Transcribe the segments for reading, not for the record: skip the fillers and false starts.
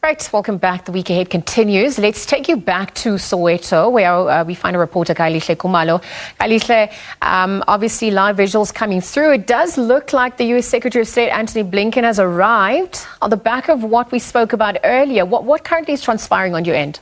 Right, welcome back. The week ahead continues. Let's take you back to Soweto, where we find a reporter, Kailihle Kumalo. Kailihle, obviously live visuals coming through. It does look like the U.S. Secretary of State, Antony Blinken, has arrived on the back of what we spoke about earlier. What currently is transpiring on your end?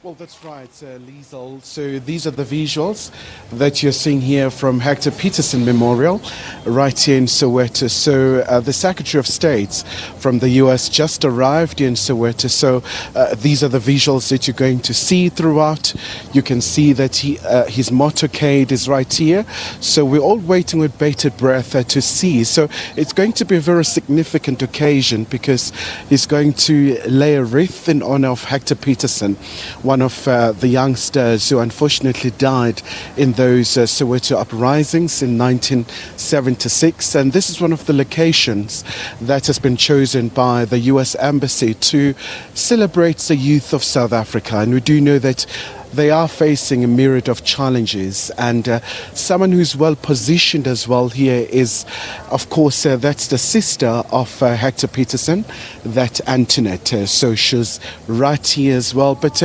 Well, that's right, Liesl. So these are the visuals that you're seeing here from Hector Peterson Memorial right here in Soweto. So the Secretary of State from the U.S. just arrived in Soweto. So these are the visuals that you're going to see throughout. You can see that his motorcade is right here. So we're all waiting with bated breath to see. So it's going to be a very significant occasion because he's going to lay a wreath in honor of Hector Peterson, one of the youngsters who unfortunately died in those Soweto uprisings in 1976. And this is one of the locations that has been chosen by the U.S. Embassy to celebrate the youth of South Africa. And we do know that they are facing a myriad of challenges, and someone who's well positioned as well here is, of course, that's the sister of Hector Peterson, that Antoinette. So she's right here as well. But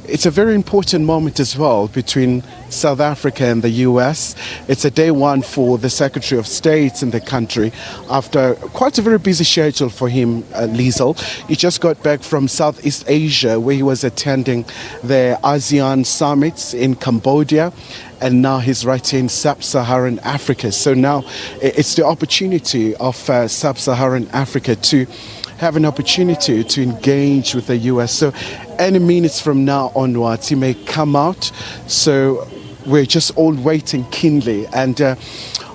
it's a very important moment as well between South Africa and the U.S. It's a day one for the Secretary of State in the country after quite a very busy schedule for him, Liesl. He just got back from Southeast Asia, where he was attending the ASEAN summits in Cambodia, and now he's right here in Sub-Saharan Africa. So now it's the opportunity of Sub-Saharan Africa to have an opportunity to engage with the U.S. So any minutes from now onwards, he may come out. So we're just all waiting keenly. And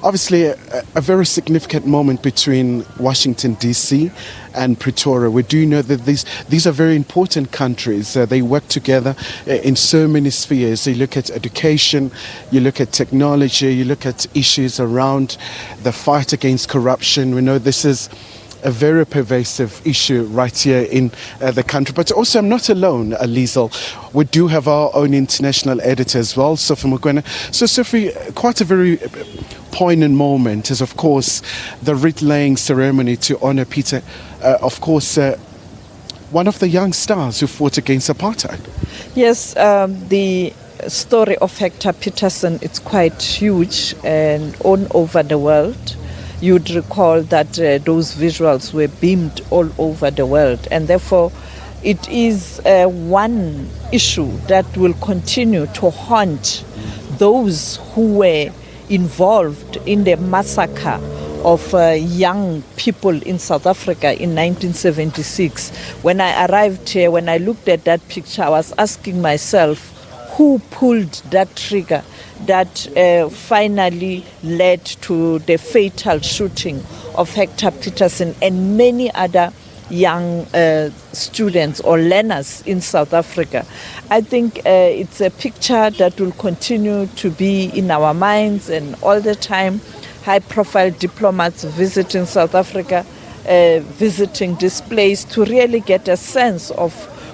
obviously a very significant moment between Washington, D.C. and Pretoria. We do know that these are very important countries. They work together in so many spheres. You look at education, you look at technology, you look at issues around the fight against corruption. We know this is a very pervasive issue right here in the country. But also, I'm not alone, Liesl. We do have our own international editor as well, Sophie Mugwena. So, Sophie, quite a very poignant moment is, of course, the wreath-laying ceremony to honor Peter, of course, one of the young stars who fought against apartheid. Yes, the story of Hector Peterson, it's quite huge and all over the world. You'd recall that those visuals were beamed all over the world, and therefore it is one issue that will continue to haunt those who were involved in the massacre of young people in South Africa in 1976. When I arrived here, when I looked at that picture, I was asking myself, who pulled that trigger that finally led to the fatal shooting of Hector Peterson and many other young students or learners in South Africa. I think it's a picture that will continue to be in our minds, and all the time high-profile diplomats visiting South Africa, visiting this place to really get a sense of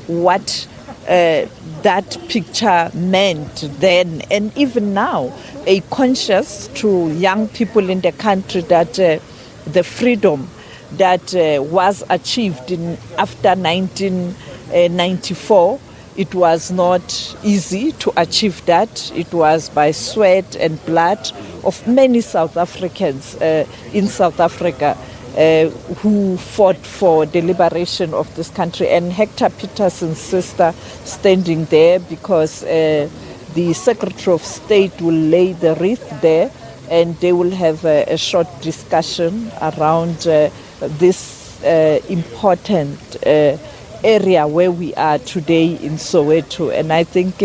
what that picture meant then and even now, a conscious to young people in the country that the freedom that was achieved after 1994, it was not easy to achieve that. It was by sweat and blood of many South Africans in South Africa who fought for the liberation of this country. And Hector Peterson's sister standing there because the Secretary of State will lay the wreath there, and they will have a short discussion around this important area where we are today in Soweto. And I think,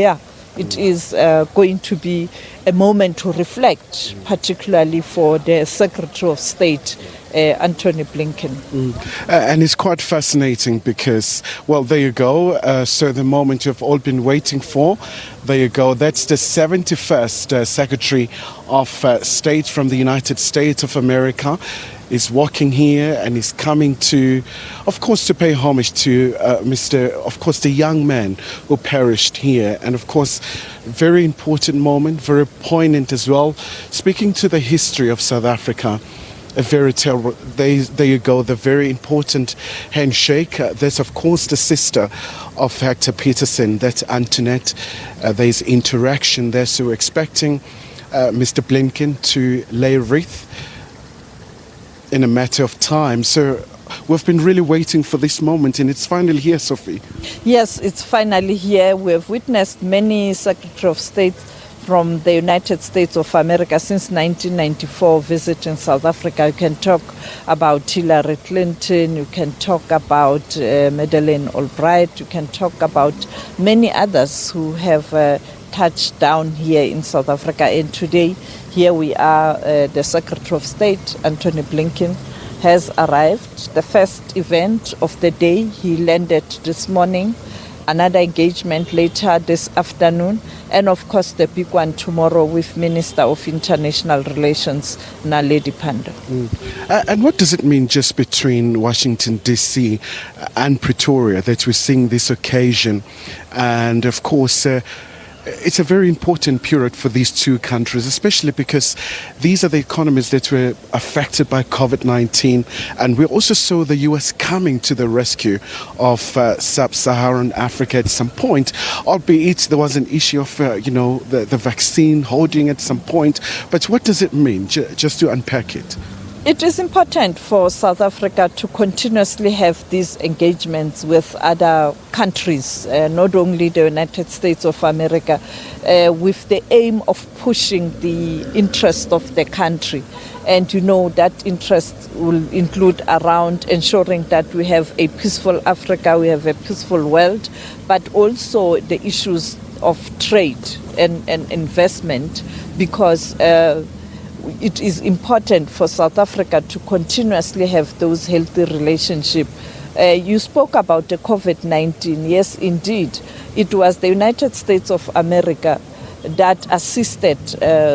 it is going to be a moment to reflect, particularly for the Secretary of State, Antony Blinken. And it's quite fascinating because, well, there you go. So the moment you've all been waiting for, there you go. That's the 71st Secretary of State from the United States of America is walking here and is coming to, of course, to pay homage to the young man who perished here. And of course, very important moment, very poignant as well, speaking to the history of South Africa. A very terrible. There you go. The very important handshake. There's of course the sister of Hector Peterson. That's Antoinette. There's interaction there. So we're expecting Mr. Blinken to lay a wreath in a matter of time. So we've been really waiting for this moment, and it's finally here, Sophie. Yes, it's finally here. We've witnessed many Secretary of State from the United States of America since 1994 visiting South Africa. You can talk about Hillary Clinton, you can talk about Madeleine Albright, you can talk about many others who have touched down here in South Africa. And today, here we are, the Secretary of State, Antony Blinken, has arrived. The first event of the day, he landed this morning. Another engagement later this afternoon, and of course the big one tomorrow with Minister of International Relations, Naledi Pandor. And what does it mean just between Washington, D.C. and Pretoria that we're seeing this occasion? And of course, it's a very important period for these two countries, especially because these are the economies that were affected by COVID-19. And we also saw the U.S. coming to the rescue of sub-Saharan Africa at some point, albeit there was an issue of, the vaccine holding at some point. But what does it mean, just to unpack it? It is important for South Africa to continuously have these engagements with other countries, not only the United States of America, with the aim of pushing the interest of the country. And that interest will include around ensuring that we have a peaceful Africa, we have a peaceful world, but also the issues of trade and investment, because it is important for South Africa to continuously have those healthy relationships. You spoke about the COVID-19. Yes, indeed. It was the United States of America that assisted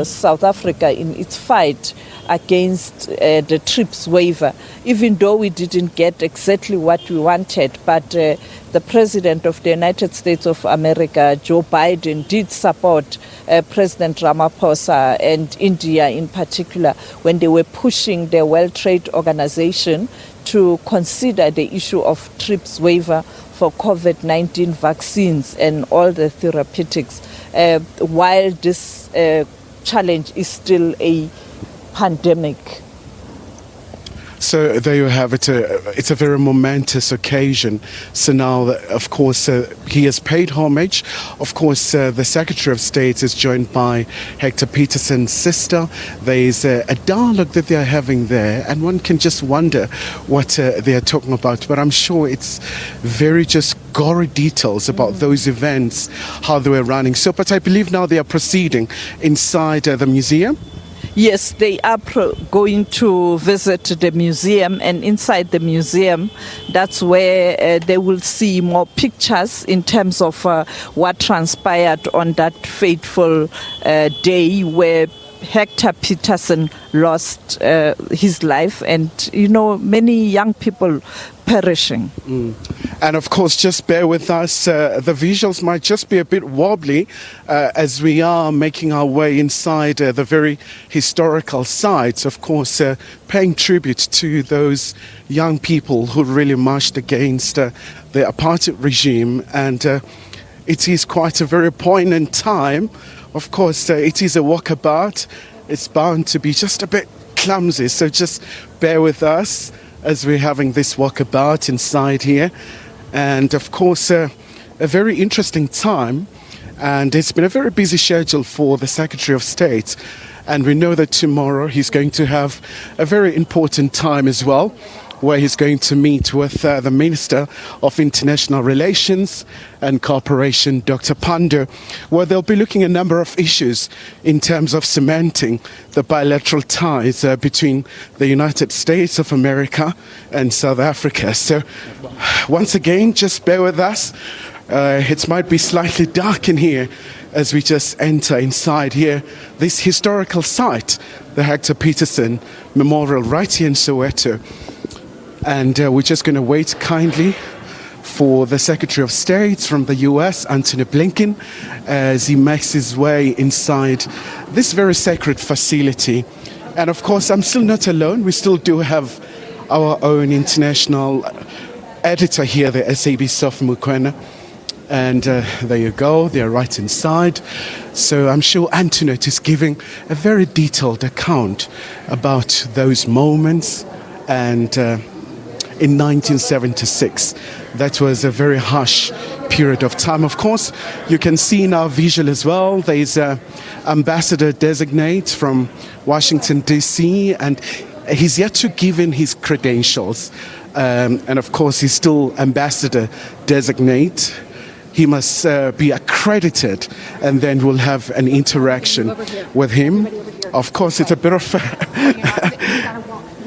South Africa in its fight against the TRIPS waiver, even though we didn't get exactly what we wanted. But the President of the United States of America, Joe Biden, did support President Ramaphosa and India in particular when they were pushing the World Trade Organization to consider the issue of TRIPS waiver for COVID-19 vaccines and all the therapeutics, while this challenge is still a pandemic. So there you have it. It's a very momentous occasion. So now, of course, he has paid homage. Of course, the Secretary of State is joined by Hector Peterson's sister. There is a dialogue that they are having there, and one can just wonder what they are talking about. But I'm sure it's very just gory details about those events, how they were running. So, but I believe now they are proceeding inside the museum. Yes, they are going to visit the museum, and inside the museum, that's where they will see more pictures in terms of what transpired on that fateful day where Hector Peterson lost his life, and many young people perishing. And of course, just bear with us, the visuals might just be a bit wobbly as we are making our way inside the very historical sites, of course, paying tribute to those young people who really marched against the apartheid regime. And it is quite a very poignant time. Of course, it is a walkabout. It's bound to be just a bit clumsy, so just bear with us as we're having this walkabout inside here. And of course, a very interesting time. And it's been a very busy schedule for the Secretary of State. And we know that tomorrow he's going to have a very important time as well, where he's going to meet with the Minister of International Relations and Cooperation, Dr. Pandor, where they'll be looking at a number of issues in terms of cementing the bilateral ties between the United States of America and South Africa. So once again, just bear with us. It might be slightly dark in here as we just enter inside here, this historical site, the Hector Peterson Memorial right here in Soweto. And we're just going to wait kindly for the Secretary of State from the U.S., Antony Blinken, as he makes his way inside this very sacred facility And of course, I'm still not alone. We still do have our own international editor here, the SAB Sophie Mukwena. And there you go, they're right inside. So I'm sure Antoinette is giving a very detailed account about those moments. And in 1976, that was a very harsh period of time. Of course, you can see in our visual as well, there's an ambassador designate from Washington, D.C., and he's yet to give in his credentials. And of course, he's still ambassador designate. He must be accredited, and then we'll have an interaction with him. Of course, it's a bit of...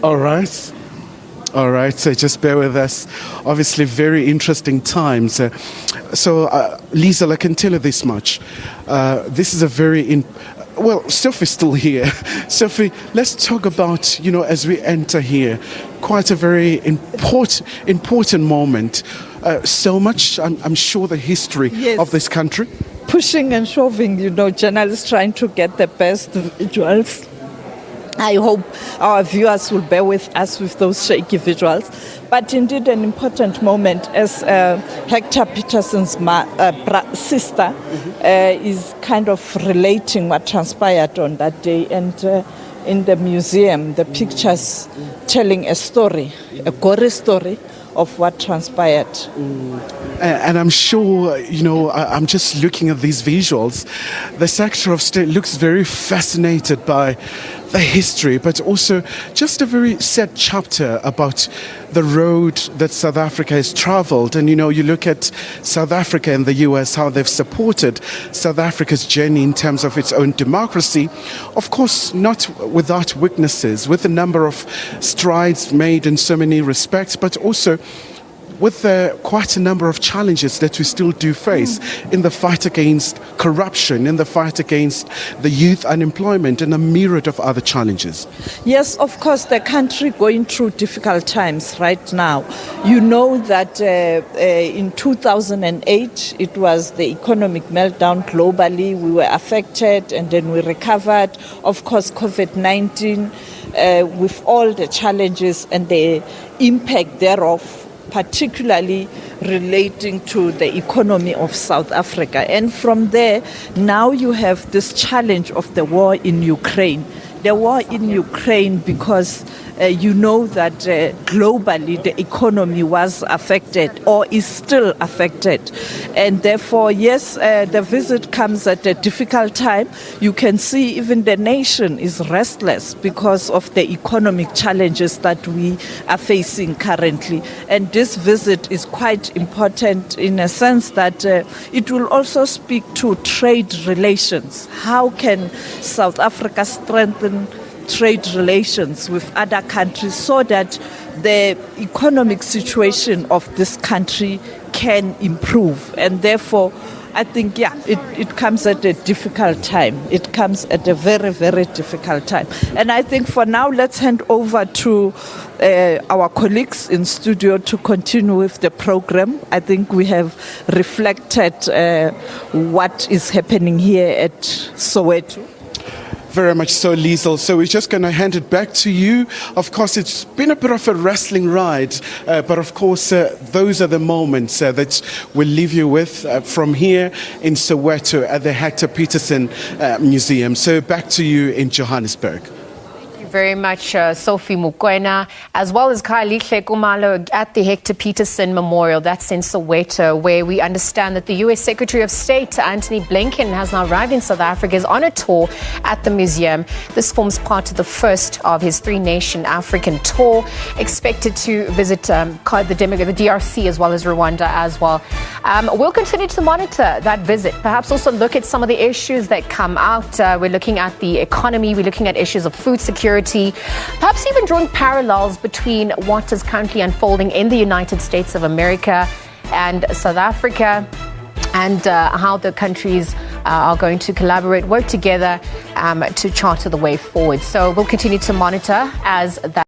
All right. All right, so just bear with us. Obviously, very interesting times. Liesl, I can tell you this much. This is a very... Well, Sophie's still here. Sophie, let's talk about, as we enter here, quite a very important moment. So much, I'm sure, the history of this country. Pushing and shoving, journalists trying to get the best visuals. I hope our viewers will bear with us with those shaky visuals. But indeed, an important moment as Hector Peterson's sister is kind of relating what transpired on that day. And in the museum, the pictures telling a story, a gory story of what transpired. And I'm sure, I'm just looking at these visuals. The Secretary of State looks very fascinated by the history, but also just a very sad chapter about the road that South Africa has traveled. And, you look at South Africa and the US, how they've supported South Africa's journey in terms of its own democracy. Of course, not without weaknesses, with a number of strides made in so many respects, but also with quite a number of challenges that we still do face in the fight against corruption, in the fight against the youth unemployment, and a myriad of other challenges. Yes, of course, the country going through difficult times right now. You know that in 2008, it was the economic meltdown globally. We were affected and then we recovered. Of course, COVID-19, with all the challenges and the impact thereof, particularly relating to the economy of South Africa. And from there, now you have this challenge of the war in Ukraine. The war in Ukraine, because you know that globally the economy was affected or is still affected. And therefore, yes, the visit comes at a difficult time. You can see even the nation is restless because of the economic challenges that we are facing currently. And this visit is quite important in a sense that it will also speak to trade relations. How can South Africa strengthen trade relations with other countries so that the economic situation of this country can improve? And therefore, I think, it comes at a difficult time. It comes at a very, very difficult time. And I think for now, let's hand over to our colleagues in studio to continue with the program. I think we have reflected what is happening here at Soweto. Very much so, Liesl. So we're just going to hand it back to you. Of course, it's been a bit of a wrestling ride, but of course, those are the moments that we'll leave you with from here in Soweto at the Hector Peterson Museum. So back to you in Johannesburg. Very much, Sophie Mukwena, as well as Kailihle Kumalo at the Hector Peterson Memorial. That's in Soweto, where we understand that the U.S. Secretary of State, Antony Blinken, has now arrived in South Africa, is on a tour at the museum. This forms part of the first of his three-nation African tour, expected to visit the DRC as well as Rwanda as well. We'll continue to monitor that visit, perhaps also look at some of the issues that come out. We're looking at the economy, we're looking at issues of food security, perhaps even drawing parallels between what is currently unfolding in the United States of America and South Africa, and how the countries are going to collaborate, work together to charter the way forward. So we'll continue to monitor as that